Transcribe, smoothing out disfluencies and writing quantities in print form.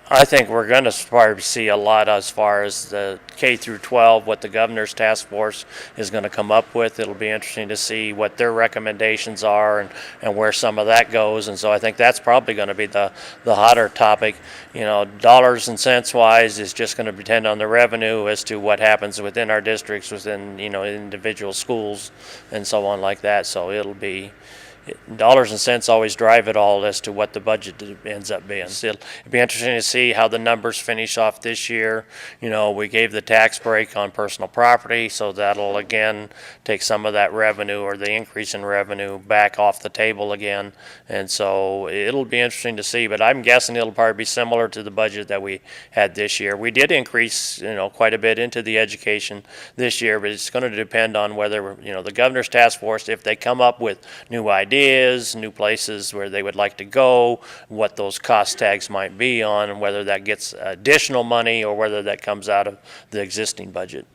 I think we're going to probably see a lot as far as the K through 12, what the governor's task force is going to come up with. It'll be interesting to see what their recommendations are and where some of that goes. And so I think that's probably going to be the hotter topic. You know, dollars and cents wise is just going to depend on the revenue as to what happens within our districts, within, you know, individual schools and so on like that. So it'll be dollars and cents always drive it all as to what the budget ends up being. So it'll be interesting to see how the numbers finish off this year. You know, we gave the tax break on personal property, so that'll again take some of that revenue or the increase in revenue back off the table again. And so it'll be interesting to see, but I'm guessing it'll probably be similar to the budget that we had this year. We did increase, you know, quite a bit into the education this year, but it's going to depend on whether, you know, the governor's task force, if they come up with new ideas, new places where they would like to go, what those cost tags might be on, and whether that gets additional money or whether that comes out of the existing budget.